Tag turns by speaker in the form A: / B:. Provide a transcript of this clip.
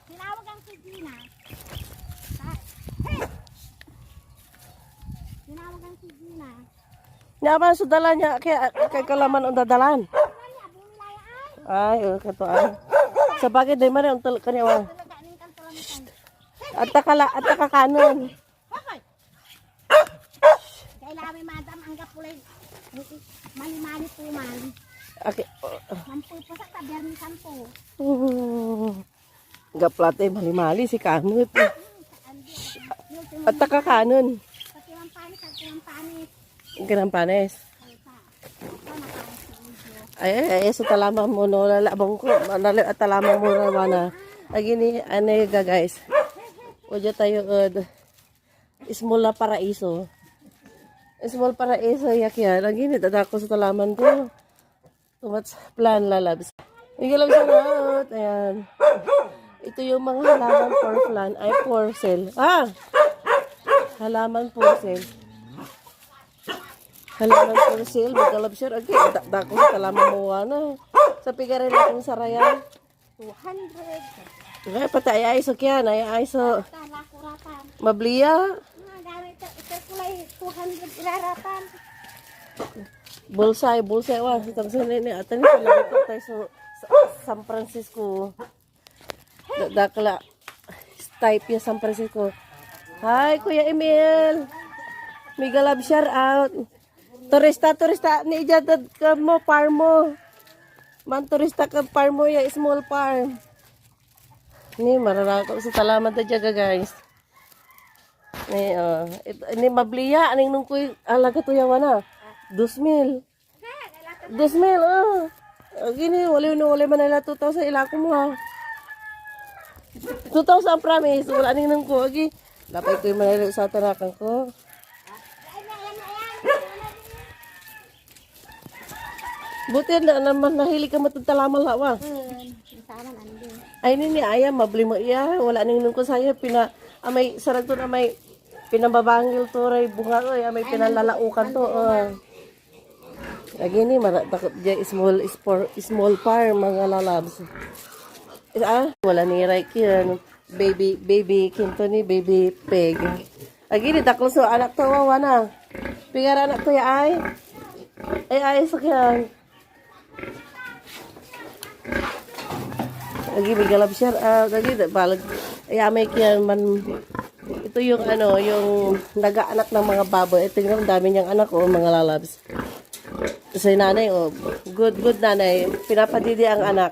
A: Tinawag ang si Gina. Hey! Tinawag ang si Gina.
B: Nyaman sa dala niya kay kalaman ang dadalan. Ay, okay to ay. Sa bagay day man ang kanya wa. At takakanon.
A: Kailangan madam ang gapulay. Mali-mali po man.
B: Okay.
A: Mampu po sa tabihan ni sampo.
B: Gaplate mali-mali si kamot. At takakanon. Ganang panes. Ay, so talama mo no lalabang ko. At talama mo na agini ane ga guys. Ojo tayo small na paraiso. Small paraiso yak yan. Agini dadako sa talaman ko. Tumats plan lalabs. Igalaw sa road. Ayan. Ito yung mga halaman for plan. Ay, for sale. Halaman for sale. Halaman for sale. Magalab sir. Okay, dako sa talaman mo na. Sa pigarin akong sarayan.
A: 200.
B: Okay, patay ay so kyan. Ay so. Mabliya.
A: Ito kulay 200 irarapan.
B: Bulsay wa. Itang sanay at ni pala ko tayo sa San Francisco. Dakla. Type ya San Francisco. Hi, Kuya Emil. Mega love shout out. Turista ni jadad ka mo farm mo. Man turista ka farm mo ya small farm. Ni mararako sa talaman ta jaga guys. Ni mabliya aning nung kuy alaga to yawa na. 2,000. 2,000 gini wala man nila 2,000 ilako mo ha. 2,000 promise wala ning nung ko agi. Lapay ko manila sa tanakan ko. Buti na naman nahili ka matutalaman lawa. Ay nini ayam mabli mo iya wala ning nung ko saya may sarag to na may pinababangil to ray bunga oy may pinalalaukan to. Lagi ni takot dyan small farm mga lalabs. Wala ni Reiki yan. Baby kinto ni baby peg. Lagi ni taklo so anak to wawa na. Pingar anak to ya ay sakyan. Lagi bigalab share lagi balag may kyan man ito yung yung nag-aanak ng mga baboy. Ito yung dami niyang anak mga lalabs. Sa nanay good nanay pinapadidi ang anak.